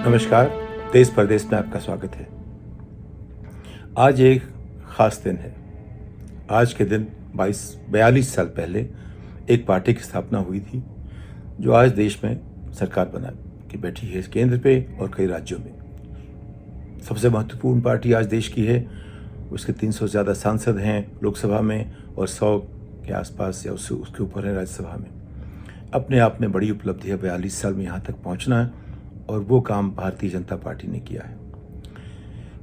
नमस्कार। देश परदेश में आपका स्वागत है। आज एक ख़ास दिन है। आज के दिन 42 साल पहले एक पार्टी की स्थापना हुई थी जो आज देश में सरकार बना के बैठी है, केंद्र पे और कई राज्यों में। सबसे महत्वपूर्ण पार्टी आज देश की है। उसके 300 से ज़्यादा सांसद हैं लोकसभा में और 100 के आसपास या उसके ऊपर है राज्यसभा में। अपने आप में बड़ी उपलब्धि है 42 साल में यहाँ तक पहुँचना, और वो काम भारतीय जनता पार्टी ने किया है।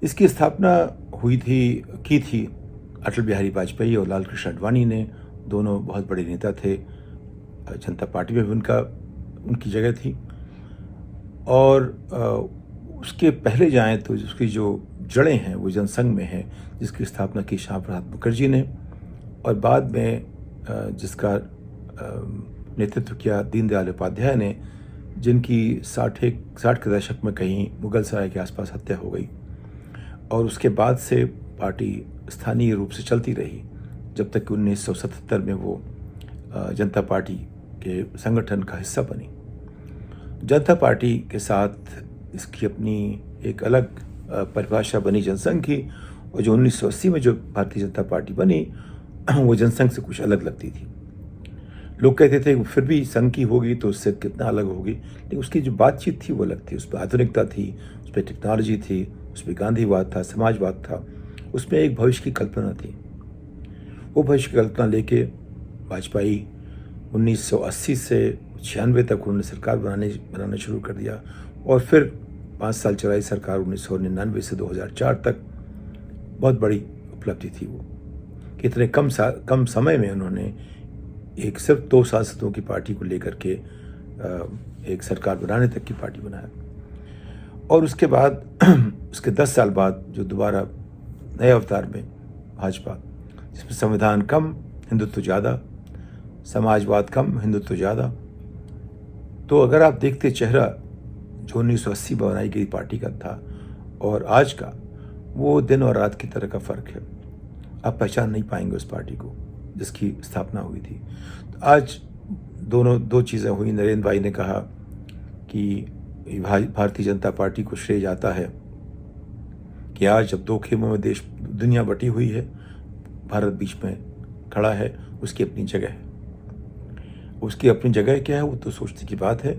इसकी स्थापना की थी अटल बिहारी वाजपेयी और लाल कृष्ण आडवाणी ने। दोनों बहुत बड़े नेता थे। जनता पार्टी में भी उनकी जगह थी। और उसके पहले जाएं तो उसकी जो जड़ें हैं वो जनसंघ में है, जिसकी स्थापना की श्यामा प्रसाद मुखर्जी ने, और बाद में जिसका नेतृत्व किया दीनदयाल उपाध्याय ने, जिनकी 60 के दशक में कहीं मुगल सराय के आसपास हत्या हो गई। और उसके बाद से पार्टी स्थानीय रूप से चलती रही जब तक कि 1977 में वो जनता पार्टी के संगठन का हिस्सा बनी। जनता पार्टी के साथ इसकी अपनी एक अलग परिभाषा बनी जनसंघ की, और जो 1980 में जो भारतीय जनता पार्टी बनी वो जनसंघ से कुछ अलग लगती थी। लोग कहते थे फिर भी संघ की होगी तो उससे कितना अलग होगी, लेकिन उसकी जो बातचीत थी वो अलग थी। उस पर आधुनिकता थी, उस पर टेक्नोलॉजी थी, उस पर गांधीवाद था, समाजवाद था, उसमें एक भविष्य की कल्पना थी। वो भविष्य की कल्पना लेके वाजपेयी 1980 से 96 तक उन्होंने सरकार बनाना शुरू कर दिया, और फिर 5 साल चलाई सरकार 1999 से 2004 तक। बहुत बड़ी उपलब्धि थी वो। कितने कम समय में उन्होंने एक सिर्फ 2 सांसदों की पार्टी को लेकर के एक सरकार बनाने तक की पार्टी बनाया। और उसके बाद उसके 10 साल बाद जो दोबारा नए अवतार में भाजपा, जिसमें संविधान कम हिंदुत्व ज़्यादा, समाजवाद कम हिंदुत्व ज़्यादा। तो अगर आप देखते चेहरा जो 1980 में बनाई गई पार्टी का था और आज का, वो दिन और रात की तरह का फ़र्क है। आप पहचान नहीं पाएंगे उस पार्टी को जिसकी स्थापना हुई थी। तो आज दो चीज़ें हुई। नरेंद्र भाई ने कहा कि भारतीय जनता पार्टी को श्रेय जाता है कि आज जब 2 खेमों में दुनिया बटी हुई है, भारत बीच में खड़ा है। उसकी अपनी जगह है। उसकी अपनी जगह क्या है वो तो सोचने की बात है,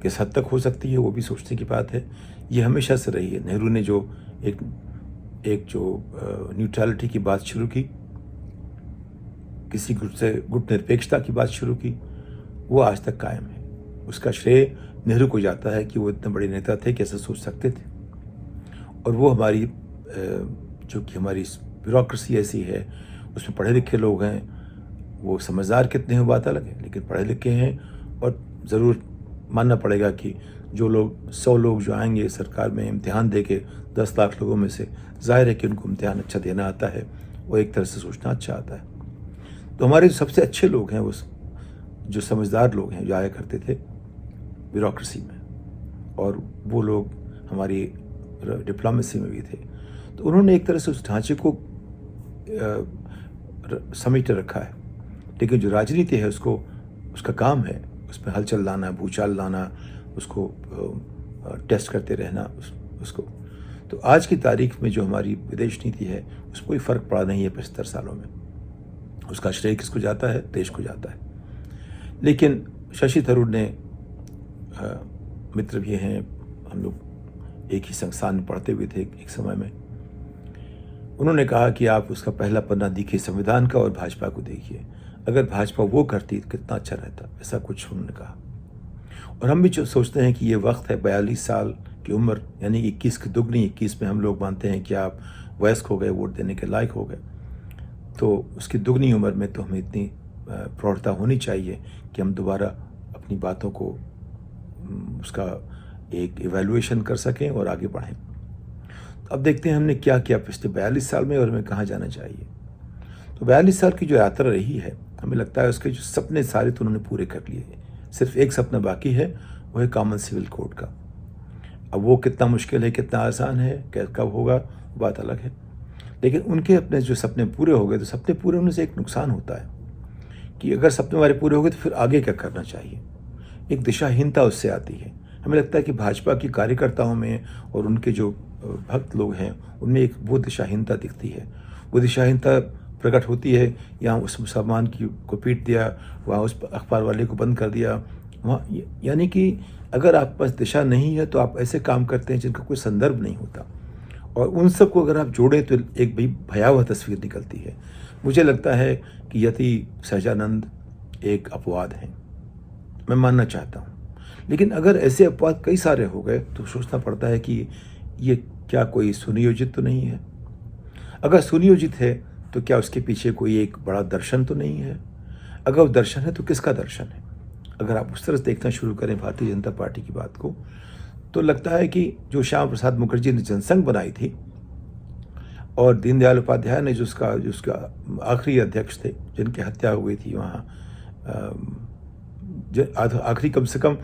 किस हद तक हो सकती है वो भी सोचने की बात है। ये हमेशा से रही है। नेहरू ने जो एक न्यूट्रलिटी की बात शुरू की, किसी गुट से गुट निरपेक्षता की बात शुरू की, वो आज तक कायम है। उसका श्रेय नेहरू को जाता है कि वो इतने बड़े नेता थे, कैसे सोच सकते थे। और वो हमारी जो कि हमारी ब्यूरोक्रेसी ऐसी है, उसमें पढ़े लिखे लोग हैं। वो समझदार कितने हैं बात अलग है, लेकिन पढ़े लिखे हैं। और ज़रूर मानना पड़ेगा कि जो लोग 100 लोग जो आएंगे सरकार में इम्तिहान दे के 10 लाख लोगों में से, जाहिर है कि उनको इम्तिहान अच्छा देना आता है, वो एक तरह से सोचना अच्छा आता है। तो हमारे जो सबसे अच्छे लोग हैं, वो जो समझदार लोग हैं, जो आया करते थे ब्यूरोक्रेसी में, और वो लोग हमारी डिप्लोमेसी में भी थे। तो उन्होंने एक तरह से उस ढांचे को समेट रखा है। लेकिन जो राजनीति है उसका काम है उसमें हलचल लाना, भूचाल लाना, उसको टेस्ट करते रहना उसको। तो आज की तारीख में जो हमारी विदेश नीति है उसमें कोई फ़र्क पड़ा नहीं है 75 सालों में। उसका श्रेय किसको जाता है? देश को जाता है। लेकिन शशि थरूर ने, मित्र भी हैं, हम लोग एक ही संस्थान में पढ़ते हुए थे एक समय में, उन्होंने कहा कि आप उसका पहला पन्ना देखिए संविधान का और भाजपा को देखिए। अगर भाजपा वो करती तो कितना अच्छा रहता, ऐसा कुछ उन्होंने कहा। और हम भी जो सोचते हैं कि ये वक्त है 42 साल की उम्र, यानी 21 की दुगनी। 21 में हम लोग मानते हैं कि आप वयस्क हो गए, वोट देने के लायक हो गए। तो उसकी दुगनी उम्र में तो हमें इतनी प्रौढ़ता होनी चाहिए कि हम दोबारा अपनी बातों को उसका एक इवैल्यूएशन कर सकें और आगे बढ़ें। तो अब देखते हैं हमने क्या किया पिछले 42 साल में और हमें कहाँ जाना चाहिए। तो 42 साल की जो यात्रा रही है, हमें लगता है उसके जो सपने सारे तो उन्होंने पूरे कर लिए हैं। सिर्फ एक सपना बाकी है, वो है कॉमन सिविल कोड का। अब वो कितना मुश्किल है, कितना आसान है, कब होगा, बात अलग है। लेकिन उनके अपने जो सपने पूरे हो गए, तो सपने पूरे होने से एक नुकसान होता है कि अगर सपने हमारे पूरे हो गए तो फिर आगे क्या करना चाहिए। एक दिशाहीनता उससे आती है हमें लगता है कि भाजपा के कार्यकर्ताओं में और उनके जो भक्त लोग हैं उनमें एक वो दिशाहीनता दिखती है। वो दिशाहीनता प्रकट होती है, यहाँ उस मुसलमान की को पीट दिया, वहाँ उस अखबार वाले को बंद कर दिया, वहाँ यानी कि अगर आपके पास दिशा नहीं है तो आप ऐसे काम करते हैं जिनका कोई संदर्भ नहीं होता, और उन सब को अगर आप जोड़ें तो एक भी भयावह तस्वीर निकलती है। मुझे लगता है कि यति सहजानंद एक अपवाद हैं, मैं मानना चाहता हूँ, लेकिन अगर ऐसे अपवाद कई सारे हो गए तो सोचना पड़ता है कि ये क्या कोई सुनियोजित तो नहीं है। अगर सुनियोजित है तो क्या उसके पीछे कोई एक बड़ा दर्शन तो नहीं है। अगर वो दर्शन है तो किसका दर्शन है। अगर आप उस तरह से देखना शुरू करें भारतीय जनता पार्टी की बात को, तो लगता है कि जो श्यामा प्रसाद मुखर्जी ने जनसंघ बनाई थी और दीनदयाल उपाध्याय ने जो उसका आखिरी अध्यक्ष थे जिनकी हत्या हुई थी वहाँ, आखिरी कम से कम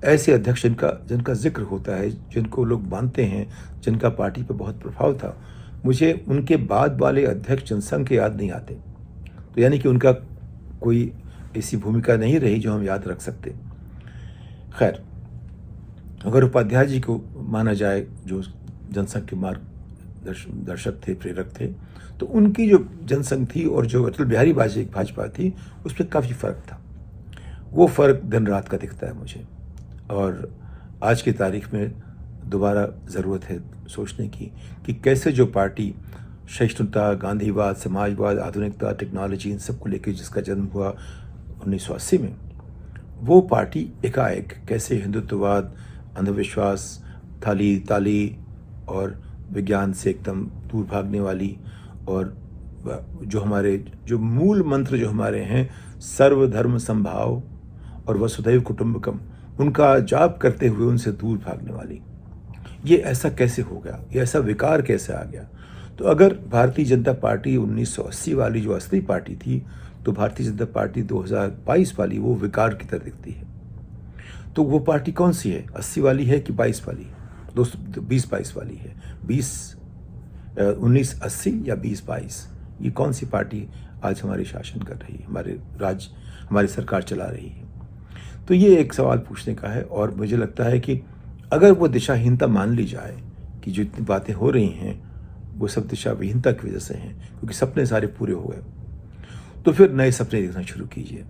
ऐसे अध्यक्ष जिनका जिक्र होता है, जिनको लोग मानते हैं, जिनका पार्टी पर बहुत प्रभाव था, मुझे उनके बाद वाले अध्यक्ष जनसंघ के याद नहीं आते। तो यानी कि उनका कोई ऐसी भूमिका नहीं रही जो हम याद रख सकते। खैर, अगर उपाध्याय जी को माना जाए जो जनसंघ के मार्गदर्शक थे, प्रेरक थे, तो उनकी जो जनसंघ थी और जो अटल बिहारी वाजपेयी भाजपा थी उसमें काफ़ी फ़र्क था। वो फ़र्क दिन रात का दिखता है मुझे, और आज की तारीख में दोबारा ज़रूरत है सोचने की कि कैसे जो पार्टी सहिष्णुता, गांधीवाद, समाजवाद, आधुनिकता, टेक्नोलॉजी, इन सब को लेकर जिसका जन्म हुआ 1980 में, वो पार्टी एकाएक कैसे हिंदुत्ववाद, अंधविश्वास, थाली ताली और विज्ञान से एकदम दूर भागने वाली, और जो हमारे जो मूल मंत्र जो हमारे हैं, सर्वधर्म समभाव और वसुधैव कुटुंबकम, उनका जाप करते हुए उनसे दूर भागने वाली, ये ऐसा कैसे हो गया, ये ऐसा विकार कैसे आ गया। तो अगर भारतीय जनता पार्टी 1980 वाली जो असली पार्टी थी, तो भारतीय जनता पार्टी 2022 वाली वो विकार की तरह दिखती है। तो वो पार्टी कौन सी है, 80 वाली है कि 22 वाली? 20-22 वाली है। 1980 या 20-22, ये कौन सी पार्टी आज हमारे शासन कर रही है, हमारी सरकार चला रही है? तो ये एक सवाल पूछने का है, और मुझे लगता है कि अगर वो दिशाहीनता मान ली जाए कि जो इतनी बातें हो रही हैं वो सब दिशाहीनता की वजह से हैं, क्योंकि सपने सारे पूरे हो गए, तो फिर नए सपने देखना शुरू कीजिए।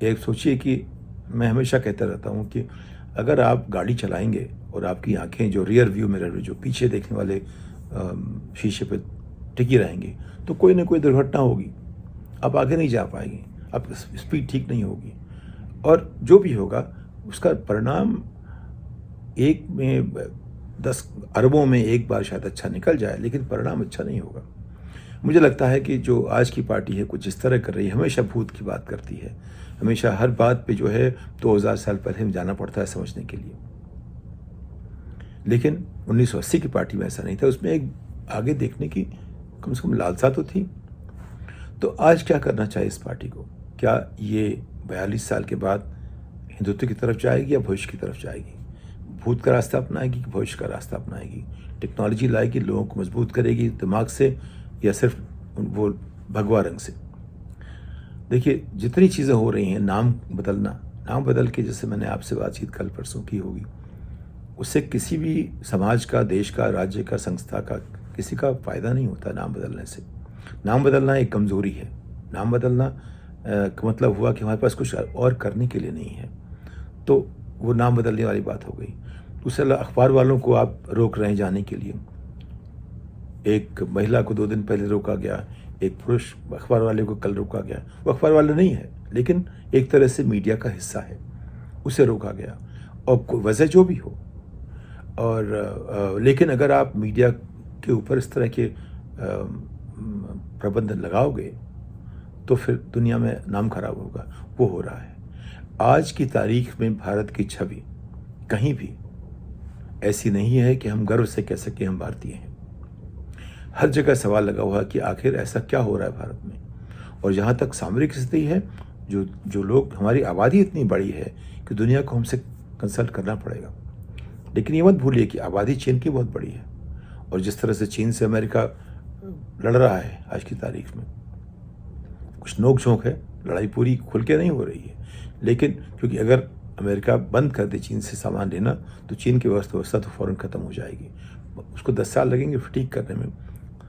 एक सोचिए कि मैं हमेशा कहता रहता हूँ कि अगर आप गाड़ी चलाएंगे और आपकी आंखें जो रियर व्यू मिरर में जो पीछे देखने वाले शीशे पे टिकी रहेंगी, तो कोई ना कोई दुर्घटना होगी, आप आगे नहीं जा पाएंगे, आप स्पीड ठीक नहीं होगी, और जो भी होगा उसका परिणाम एक में 10 अरबों में एक बार शायद अच्छा निकल जाए, लेकिन परिणाम अच्छा नहीं होगा। मुझे लगता है कि जो आज की पार्टी है कुछ इस तरह कर रही है, हमेशा भूत की बात करती है, हमेशा हर बात पे जो है 2000 साल पहले में जाना पड़ता है समझने के लिए। लेकिन 1980 की पार्टी में ऐसा नहीं था, उसमें एक आगे देखने की कम से कम लालसा तो थी। तो आज क्या करना चाहिए इस पार्टी को? क्या ये 42 साल के बाद हिंदुत्व की तरफ जाएगी या भविष्य की तरफ जाएगी? भूत का रास्ता अपनाएगी कि भविष्य का रास्ता अपनाएगी? टेक्नोलॉजी लाएगी, लोगों को मजबूत करेगी दिमाग से, या सिर्फ वो भगवा रंग से? देखिए, जितनी चीज़ें हो रही हैं, नाम बदल के, जैसे मैंने आपसे बातचीत कल परसों की होगी, उससे किसी भी समाज का, देश का, राज्य का, संस्था का, किसी का फ़ायदा नहीं होता नाम बदलने से। नाम बदलना एक कमज़ोरी है। नाम बदलना का मतलब हुआ कि हमारे पास कुछ और करने के लिए नहीं है, तो वो नाम बदलने वाली बात हो गई। दूसरा, अखबार वालों को आप रोक रहे हैं जाने के लिए। एक महिला को 2 दिन पहले रोका गया, एक पुरुष अखबार वाले को कल रोका गया। वो अखबार वाला नहीं है, लेकिन एक तरह से मीडिया का हिस्सा है, उसे रोका गया, और वजह जो भी हो। और लेकिन अगर आप मीडिया के ऊपर इस तरह के प्रबंधन लगाओगे तो फिर दुनिया में नाम खराब होगा। वो हो रहा है। आज की तारीख में भारत की छवि कहीं भी ऐसी नहीं है कि हम गर्व से कह सकें हम भारतीय हैं। हर जगह सवाल लगा हुआ है कि आखिर ऐसा क्या हो रहा है भारत में। और जहाँ तक सामरिक स्थिति है, जो लोग, हमारी आबादी इतनी बड़ी है कि दुनिया को हमसे कंसल्ट करना पड़ेगा। लेकिन ये मत भूलिए कि आबादी चीन की बहुत बड़ी है, और जिस तरह से चीन से अमेरिका लड़ रहा है आज की तारीख में, कुछ नोक झोंक है, लड़ाई पूरी खुल के नहीं हो रही है। लेकिन क्योंकि अगर अमेरिका बंद कर दे चीन से सामान लेना, तो चीन की अर्थव्यवस्था तो फ़ौरन ख़त्म हो जाएगी। उसको 10 साल लगेंगे फिर ठीक करने में,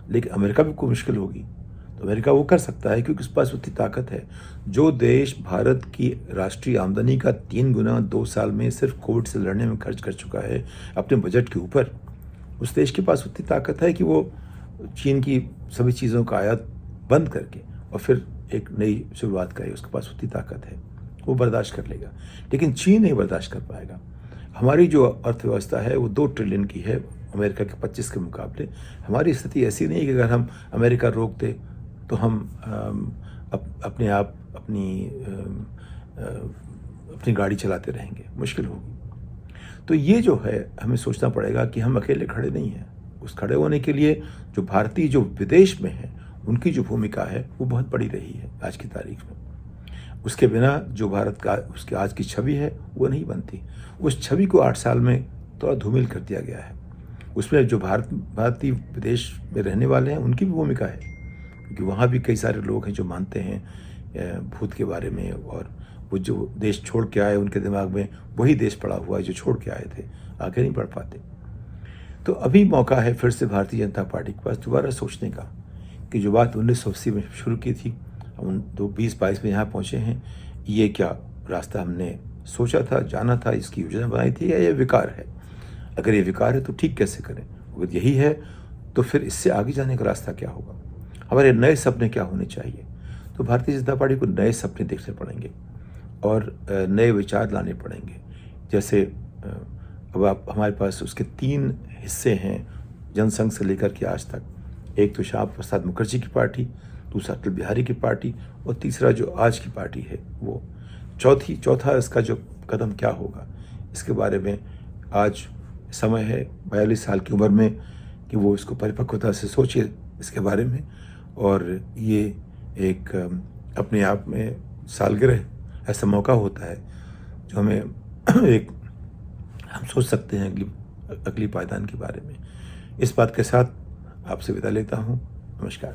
लेकिन अमेरिका भी कोई मुश्किल होगी तो अमेरिका वो कर सकता है, क्योंकि उसके पास उतनी ताकत है। जो देश भारत की राष्ट्रीय आमदनी का 3 गुना 2 साल में सिर्फ कोविड से लड़ने में खर्च कर चुका है अपने बजट के ऊपर, उस देश के पास उतनी ताकत है कि वो चीन की सभी चीज़ों का आयात बंद करके और फिर एक नई शुरुआत करे। उसके पास उतनी ताकत है, वो बर्दाश्त कर लेगा। लेकिन चीन नहीं बर्दाश्त कर पाएगा। हमारी जो अर्थव्यवस्था है वो 2 ट्रिलियन की है अमेरिका के 25 के मुकाबले। हमारी स्थिति ऐसी नहीं है कि अगर हम अमेरिका रोक दें तो हम अपने आप अपनी गाड़ी चलाते रहेंगे, मुश्किल होगी। तो ये जो है हमें सोचना पड़ेगा कि हम अकेले खड़े नहीं हैं। उस खड़े होने के लिए जो भारतीय जो विदेश में हैं उनकी जो भूमिका है वो बहुत बड़ी रही है आज की तारीख में। उसके बिना जो भारत का उसकी आज की छवि है वो नहीं बनती। उस छवि को 8 साल में थोड़ा धूमिल कर दिया गया है। उसमें जो भारतीय विदेश में रहने वाले हैं उनकी भी भूमिका है, क्योंकि वहाँ भी कई सारे लोग हैं जो मानते हैं भूत के बारे में, और वो जो देश छोड़ के आए उनके दिमाग में वही देश पड़ा हुआ है जो छोड़ के आए थे, आगे नहीं बढ़ पाते। तो अभी मौका है फिर से भारतीय जनता पार्टी के पास दोबारा सोचने का कि जो बात 1980 में शुरू की थी, हम 2022 में यहाँ पहुँचे हैं, ये क्या रास्ता हमने सोचा था, जाना था, इसकी योजना बनाई थी, या ये विकार है? अगर ये विकार है तो ठीक कैसे करें? अगर यही है तो फिर इससे आगे जाने का रास्ता क्या होगा? हमारे नए सपने क्या होने चाहिए? तो भारतीय जनता पार्टी को नए सपने देखने पड़ेंगे और नए विचार लाने पड़ेंगे। जैसे अब आप हमारे पास उसके 3 हिस्से हैं जनसंघ से लेकर के आज तक। एक तो श्यामा प्रसाद मुखर्जी की पार्टी, दूसरा अटल बिहारी की पार्टी, और तीसरा जो आज की पार्टी है वो। चौथा इसका जो कदम क्या होगा, इसके बारे में आज समय है 42 साल की उम्र में कि वो इसको परिपक्वता से सोचे इसके बारे में। और ये एक अपने आप में सालगिरह ऐसा मौका होता है जो हमें एक हम सोच सकते हैं अगली पायदान के बारे में। इस बात के साथ आपसे विदा लेता हूँ। नमस्कार।